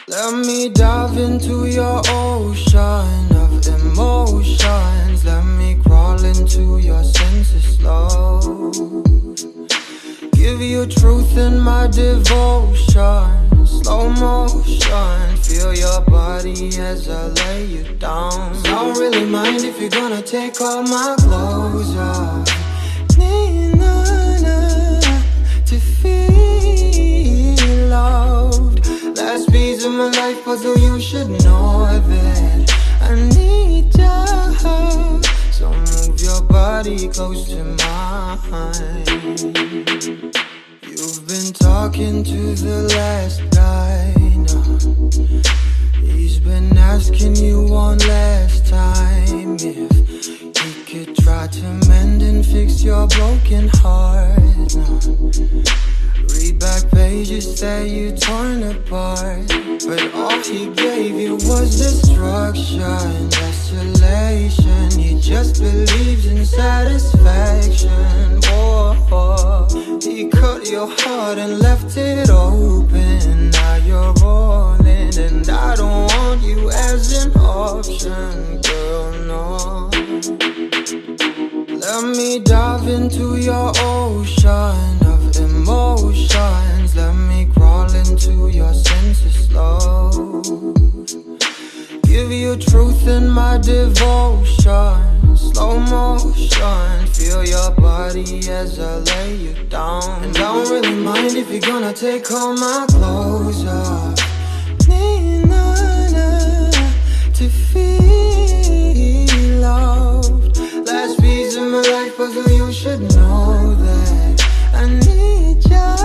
Let me dive into your ocean of emotions. Let me crawl into your senses slow. Give you truth in my devotion. Slow motion. Feel your body as I lay you down. Don't really mind if you're gonna take all my clothes off. Need none to feel loved. Last piece of my life puzzle, you should know that I need you. So move your body close to mine. You've been talking to the last guy now. He's been asking you one last time if he could try to mend and fix your broken heart now. Read back pages that you torn apart, but all he gave you was destruction, desolation. He just believes in satisfaction. Oh, he cut your heart and left it open. Now you're rolling, and I don't want you as an option, girl, no. Let me dive into your ocean of emotions. Let me crawl into your senses slow. Give you truth in my devotion. Slow motion. Feel your body as I lay you down. And I don't really mind if you're gonna take all my clothes off. Need none to feel loved. Last piece of my life puzzle, you should know that I need you.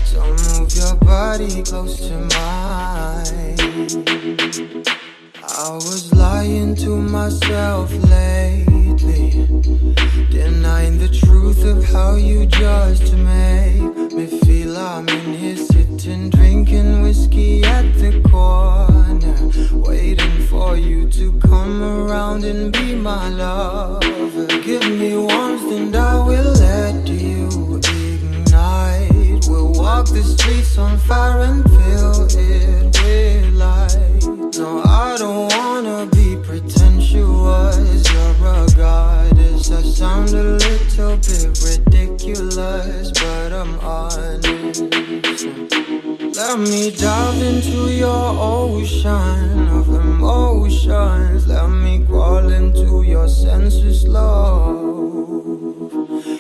So move your body close to mine. I was lying to myself lately, denying the truth of how you just make me feel. I'm in here sitting, drinking whiskey at the corner, waiting for you to come around and be my lover. Give me warmth and I will let you ignite. We'll walk the streets on fire and fill it with light. No, I don't wanna be pretentious. You're a goddess. I sound a little bit ridiculous, but I'm honest. Let me dive into your ocean of emotions. Let me crawl into your senses, love.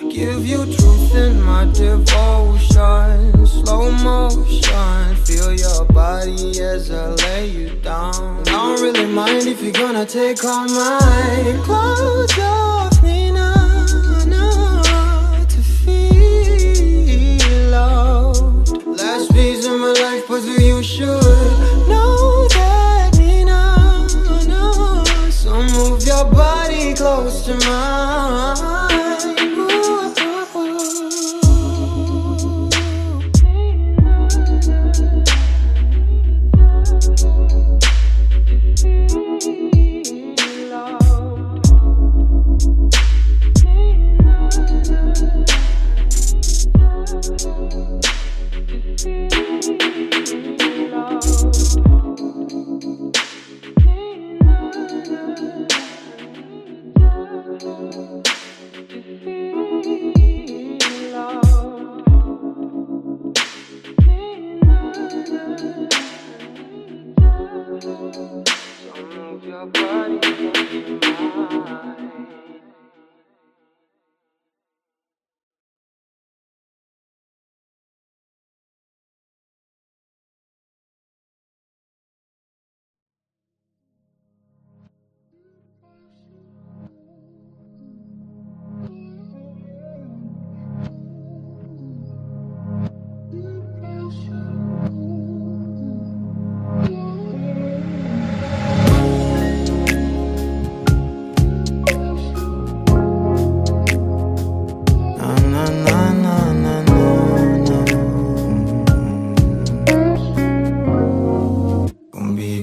Give you truth in my devotion. Slow motion. Feel your body as I lay you down. I don't really mind if you're gonna take all my clothes off. Need none to feel loved. Last piece of my life puzzle, you should know that. Need none. So move your body close to mine.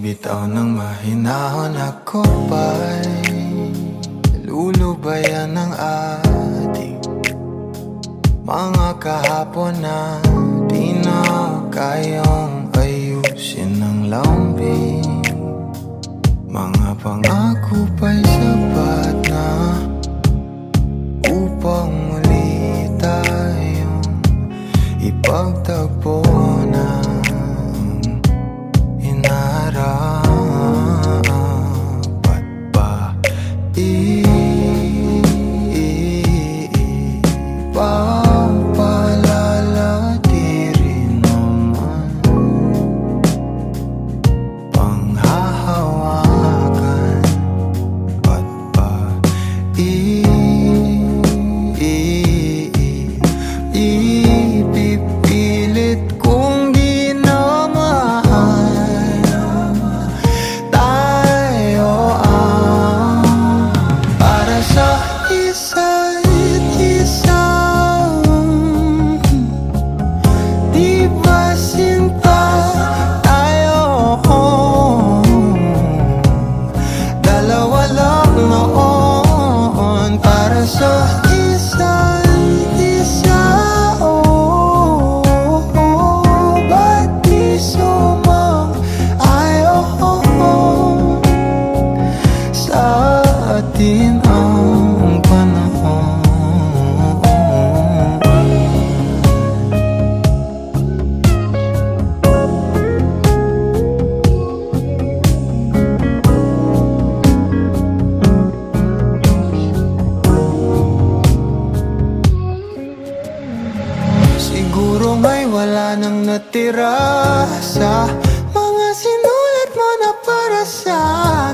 Bitaw ng mahinahon ako ba'y lulubayan ng ating mga kahapon na di na kayang ayusin. sinanglambing. Mga pangako pa'y sapat na upang muli tayong ipagtagpo ng inarapat pa. Ipapalala di rin naman panghahawakan at pa ipipilit kong di na mahal. Tayo ang para sa isa't isa. Di ba sinta tayo? Dalawa lang noon para sa isa't isa. Ba't di sumang-ayon sa atin ang panahon? Siguro nga'y wala nang natira sa mga sinulat mo na para sa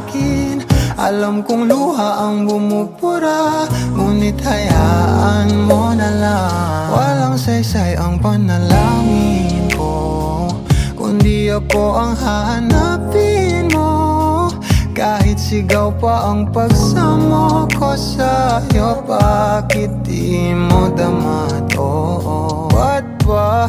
akin. Alam kong luha ang bumubura, ngunit hayaan mo na lang. Walang saysay ang panalangin ko, kundi ako ang hahanapin mo. Kahit sigaw pa ang pagsamo ko sa'yo, bakit di mo dama to? Ba't ba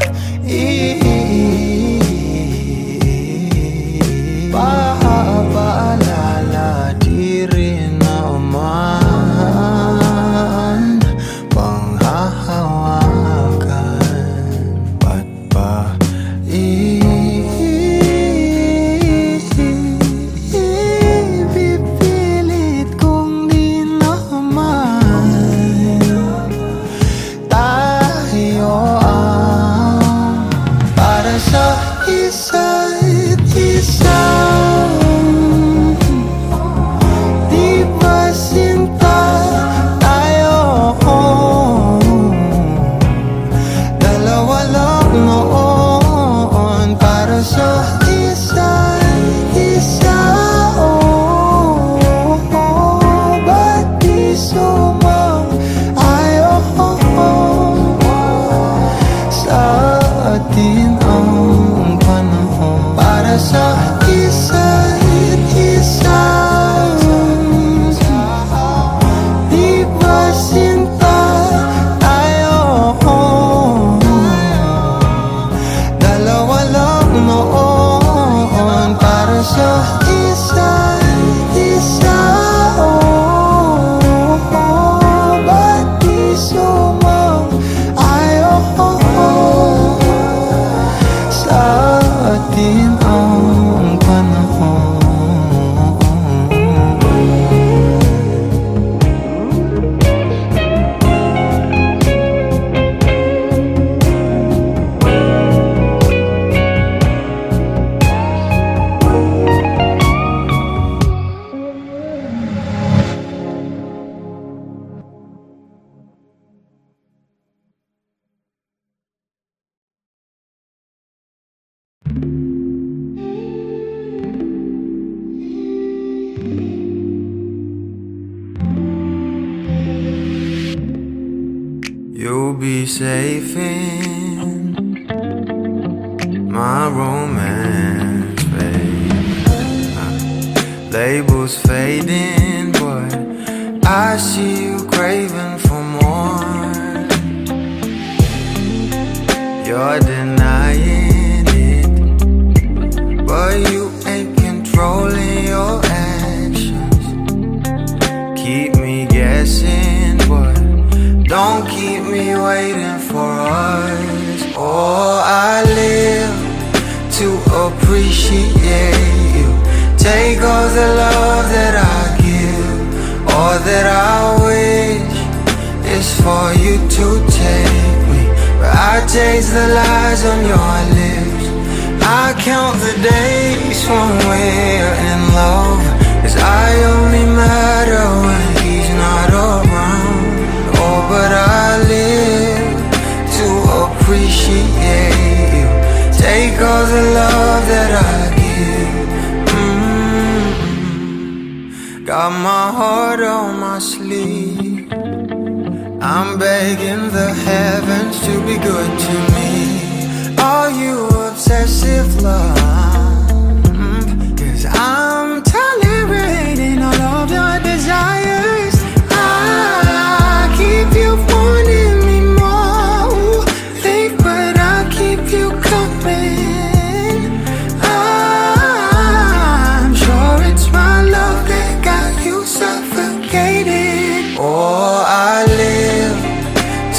paalala di rin naman panghahawakan? Ba't ba ipipilit kong di naman tayo ang para sa isa't isa? Di ba sinta tayo? Dalawa lang noon para sa isa't isa. Ba't di sumang-ayon sa atin ang panahon para sa isa't isa? Di ba sinta tayo? Dalawa lang noon para sa isa't isa. Ba't di sumang-ayon sa atin ang panahon? You'll be safe in my romance, babe. Labels fading, but I see you craving for more. You're denying it, but you ain't controlling your actions. Keep me guessing, but don't keep me waiting for us. Oh, I live to a appreciate you. Take all the love that I give, all that I wish is for you to take me. But I taste the lies on your lips. I count the days when we're in love, 'cause I only matter when he's not around. Oh, but I live to appreciate you. Take all the love that I give. Got my heart on my sleeve. I'm begging the heavens to be good to me. Are you obsessive love? 'Cause I'm tolerating all of your desires. I keep you wanting me more. Think, but I keep you coming. I'm sure it's my love that got you suffocated. Oh, I live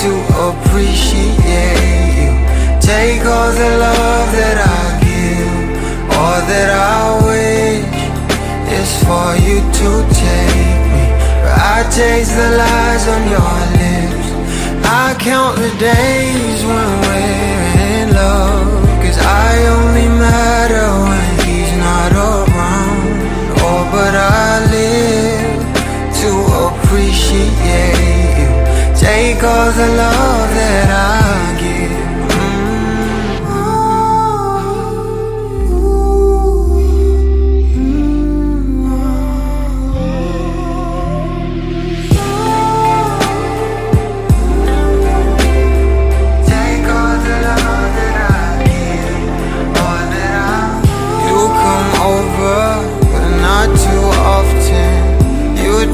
to appreciate you. Take all the love that I give, all that I wish is for you to take me. But I taste the lies on your lips. I count the days when we're in love, 'cause I only matter when he's not around. Oh, but I live to appreciate you. Take all the love that I give.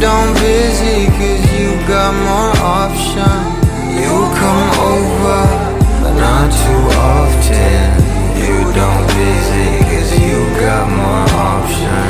Don't busy 'cause you got more option. You come over, but not too often. You don't busy 'cause you got more option.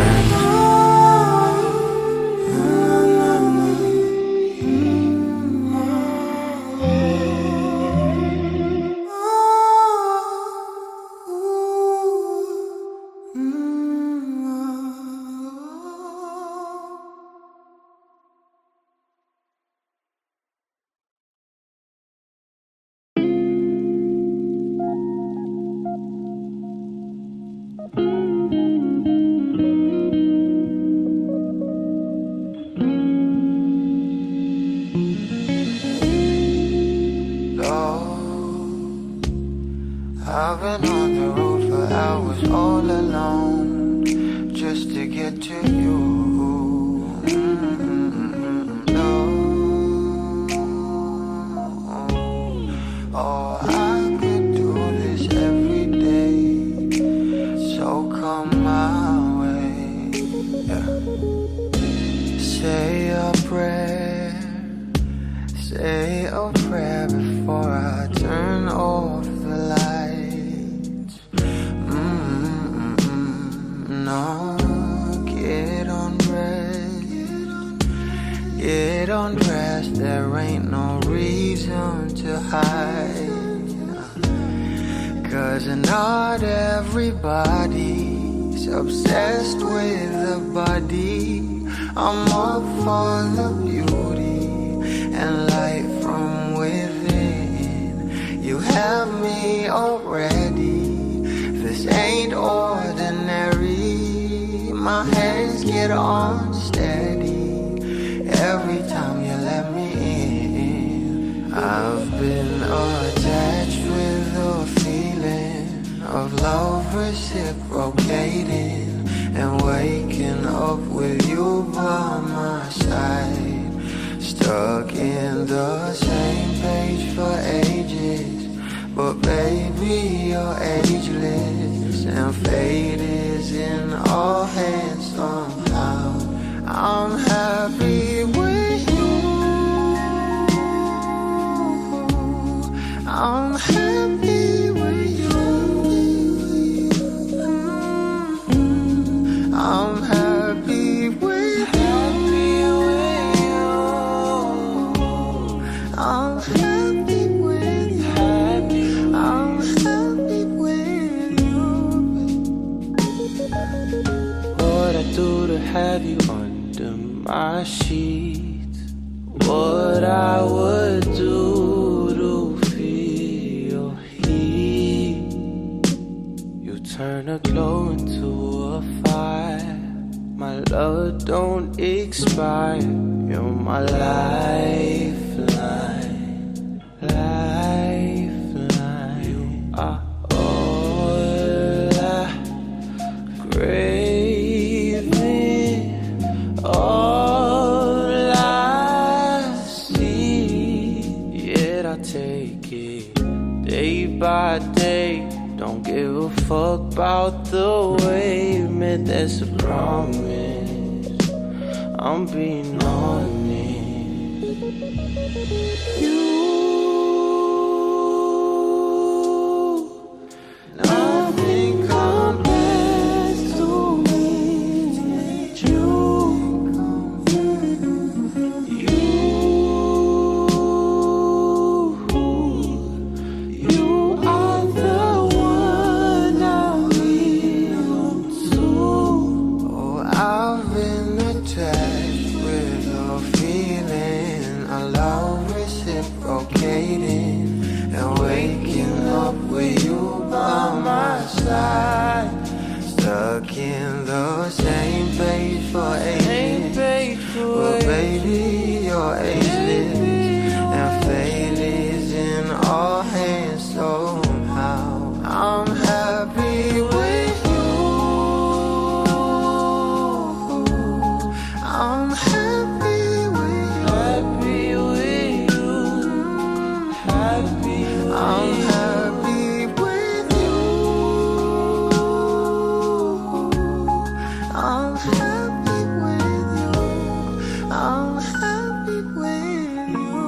I've been on the road for hours all alone, just to get to you. No. Oh, I could do this every day, so come my way. Yeah. Say a prayer, say a prayer before I turn off the light. No, get undressed, there ain't no reason to hide. 'Cause not everybody's obsessed with the body. I'm up for the beauty and light from within. You have me already, this ain't ordinary. My hands get unsteady every time you let me in. I've been attached with the feeling of love reciprocating, and waking up with you by my side. Stuck in the same page for ages, but baby you're ageless, and fate is in our hands somehow. I'm happy with you. I'm happy with you. I'm happy with you. I'm happy with you. I'm happy with you. streets, what I would do to feel heat. You turn a glow into a fire. My love don't expire. You're my lifeline, lifeline. You are all I craving, all I see. Yet I take it day by day. Don't give a fuck about the way. Man, that's a promise, I'm being honest. Nothing compares to me. You are the one I will to. Oh, I've been attached with a feeling, a love reciprocating, and waking up with you by my side, stuck in the same page for ages. Well, baby, you're ageless, and fate is in our hands somehow. I'm happy with you. I'm happy with you. Happy with you. Happy with I'm happy with you. I'm happy with you. I'm happy with you.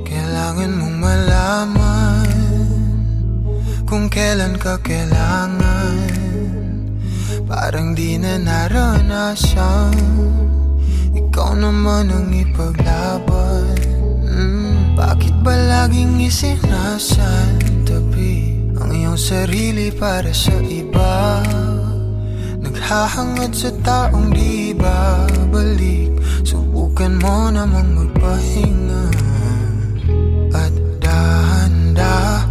Kailangan mong malaman kung kailan ka kailangan. Parang di na naranasan, ikaw naman ang ipaglaban. Bakit ba laging isinasantabi ang iyong sarili para sa iba? Naghahangad sa taong di babalik. Subukan mo namang magpahinga at dahan-dahang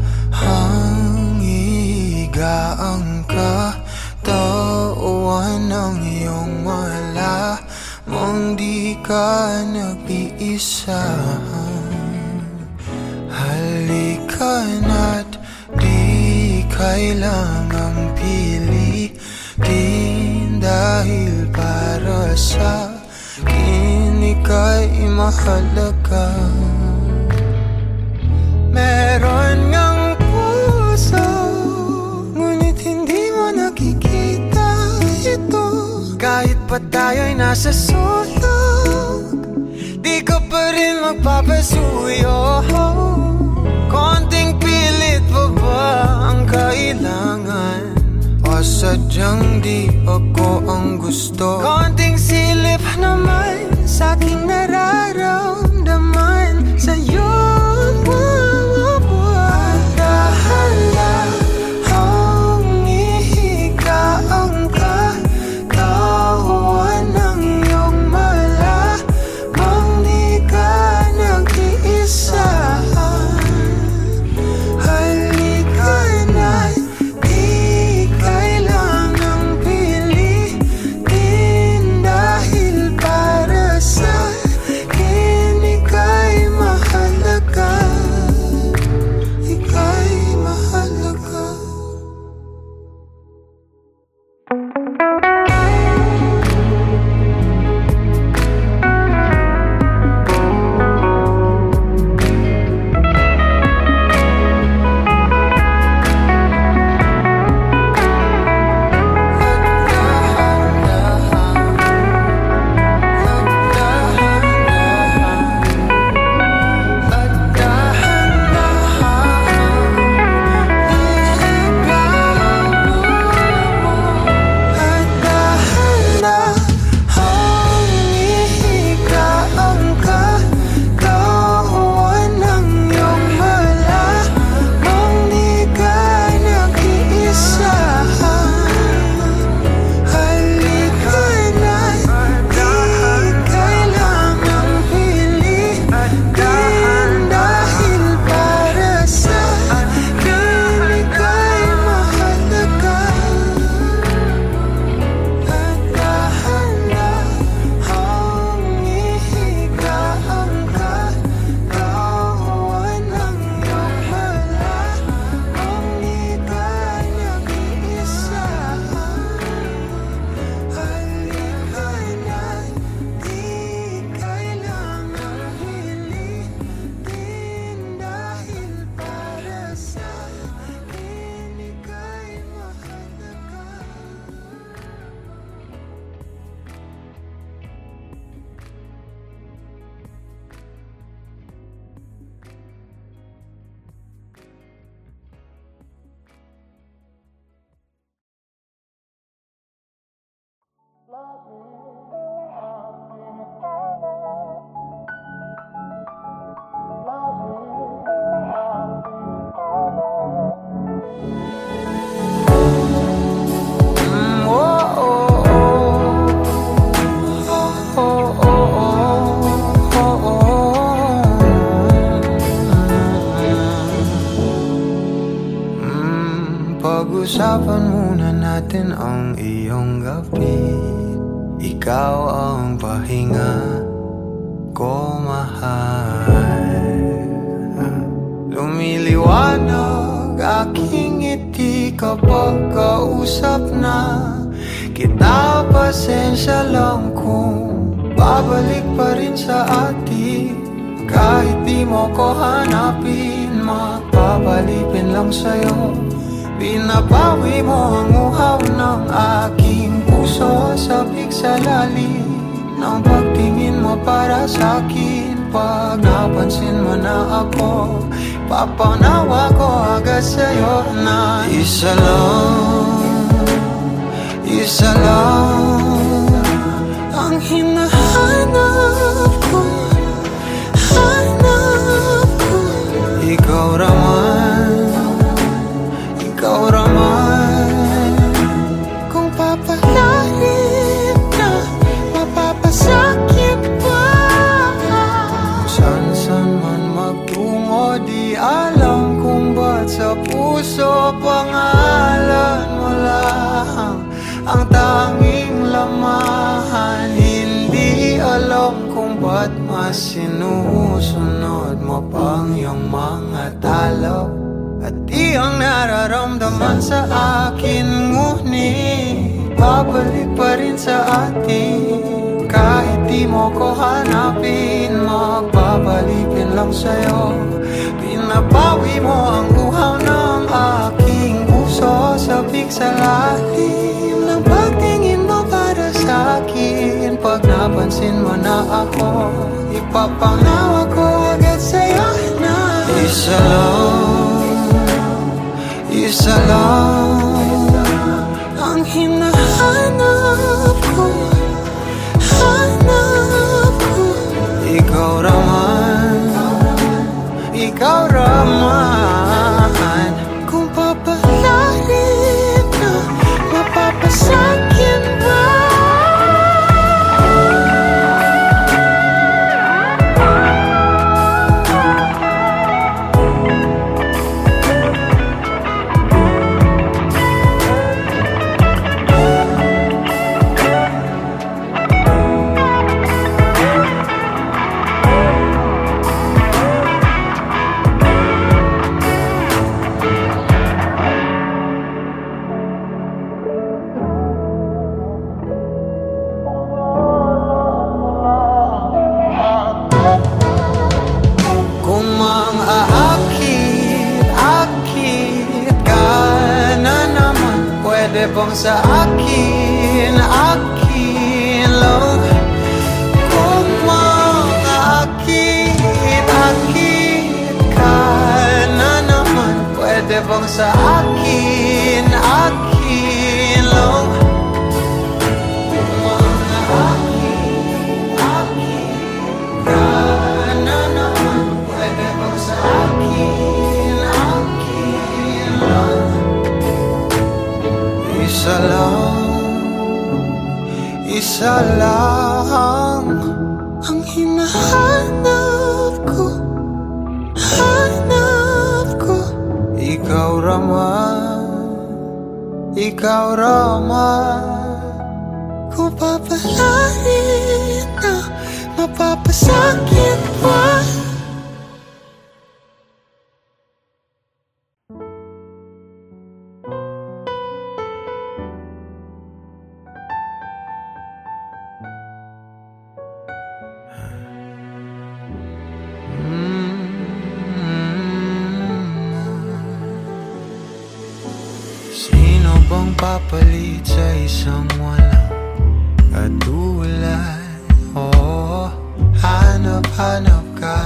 ihigaang katawan ng iyong malamang di ka nag-iisa. Halika na't di kailangang pilitin, dahil para sa akin ika'y mahalaga. Meron ngang puso, ngunit hindi mo nakikita ito. Kahit pa tayo'y nasa sulok, di ka pa rin magpapasuyo. Konting pilit pa ba ang kailangan? O sadyang di ako ang gusto? Konting silip naman sa aking nararamdaman sa'yo. Dahan-dahang ihiga ang katawan ng iyong malamang di ka nag-iisa. Pag-usapan muna natin ang iyong gabi. Ikaw ang pahinga ko, mahal. Lumiliwanag aking ngiti kapag kausap na kita. Pasensya lang kung babalik pa rin sa atin. Kahit di mo ko hanapin, magpapalipin lang sa'yo. Binabawi mo ang uhaw ng aking puso. Sabik sa lalim ng pagtingin mo para sa'kin. Pag napansin mo na ako, papanawa ko agad sa'yo na isa lang ang hinahanap ko. Ikaw raman, kung papalarin na, mapapasakit pa. San man magtungo, di alam kung ba't sa puso pangalan mo lang ang tanging lamahan. Hindi alam kung ba't mas sinusunod mo pang iyong mga talo. At iyong nararamdaman sa akin, ngunit babalik pa rin sa atin. Kahit di mo ko hanapin, magpapalipin lang sa'yo. Pinapawi mo ang uhaw ng aking puso. Sabik sa lalim ng pagtingin mo para sa'kin. Pag napansin mo na ako, ipapanawa ko agad sa'yo na isa lang ang hinahanap ko. Ikaw raman, kung papalarin na, mapapasakit ba? Bang sa akin lang, kung makakit ka na naman. Pwede bang sa akin lang, kung makakit ka na naman. Pwede bang sa akin lang. Isa lang ang hinahanap ko. Ikaw raman, kung papalarin na, mapapasakit pa. Bang papalit sa isang walang katulad? Oh, hanap ka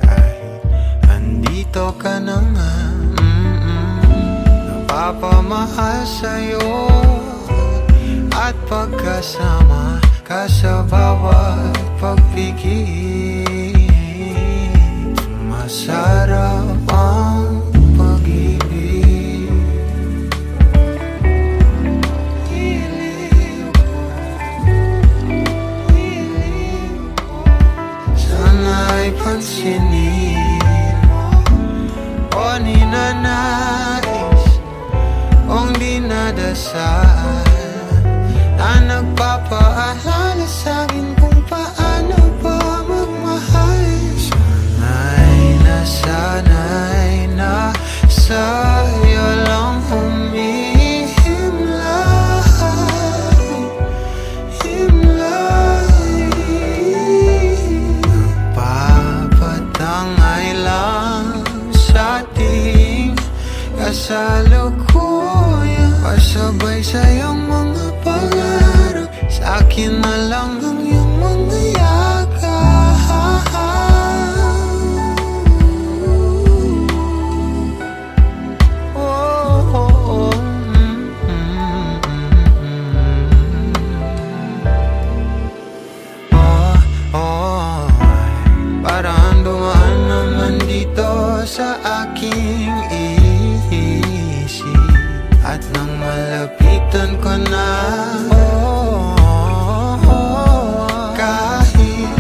kahit andito ka na nga. Napapamahal sa'yo at pagkasama ka sa bawat pagpigil. Masarap ang pansinin mo o ninanais Pasabay sa iyong mga pangarap, sa akin na lang ang iyong mga yakap. Parang dumaan naman dito sa aking isip, at nang malapitan ko na, kahit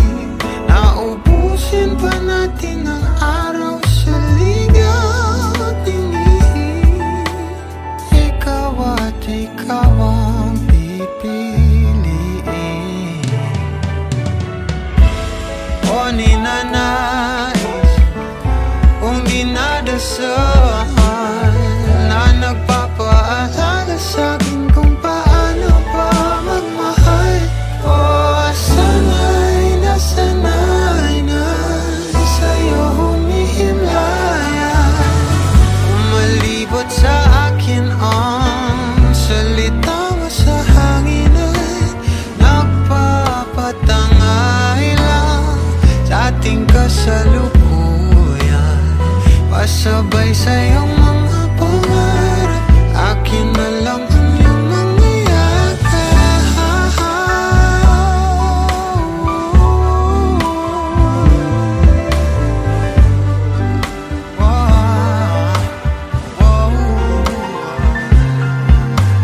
naubusin pa natin ang araw sa ligaw at tingin, ikaw at ikaw ang pipiliin. O ninanais kung dinadasal na nagpapaalaga sa'kin kung paano pa magmahal. O sana'y nasanay na sa'yo humihimlayan, umalibot sa akin ang salita mo sa hangin at nagpapatangay lang sa ating kasalukuyan. Pasabay sa iyong mga pangarap, akin na lang ang iyong mga yakap.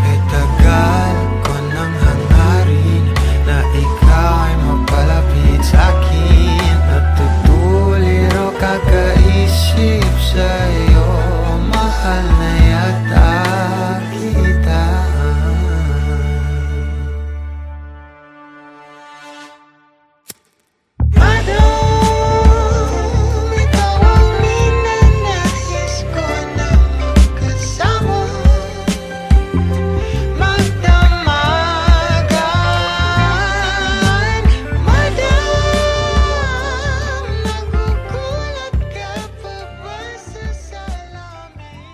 Kay tagal ko nang hangarin na ikaw ay mapalapit sa akin, natutuliro kakaisip sa'yo, mahal na yata kita. Madam, ikaw ang ninanais ko na magkasama, magdamagan. Madam, nagugulat ka pa ba sa salamin?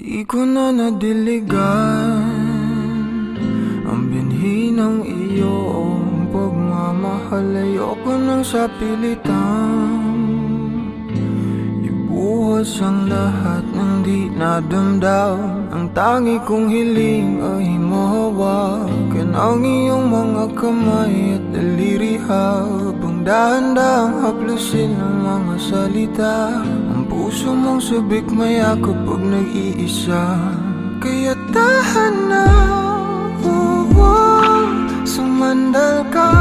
Di ko na nadiligan ang binhi ng iyong pagmamahal. Ayoko nang sa pilitan ibuhos ang lahat ng di nadamdam. Ang tangi kong hiling ay mahawakan ang iyong mga kamay at daliri, habang dahan-dahang haplusin ang mga salita. Ang puso mong sabik mayakap pag nag-iisa, kaya tahan na, sumandal ka,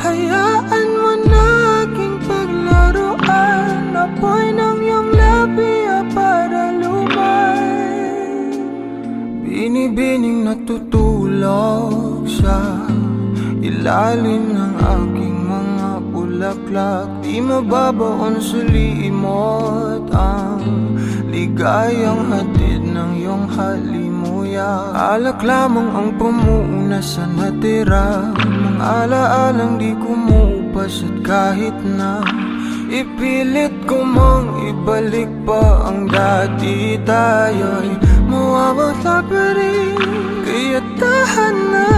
hayaan mo na aking paglaruan. Apoy ng iyong labi para lumay, binibining natutulog sa ilalim ng aking mga bulaklak. Di mababaon sa limot ang ligayang hatid ng iyong halimuyak. Alak lamang ang pamuuna sa natira, mga alaalang di kumupas, at kahit na ipilit ko mang ibalik pa ang dati, tayo'y mawawala pa rin. Kaya tahan na,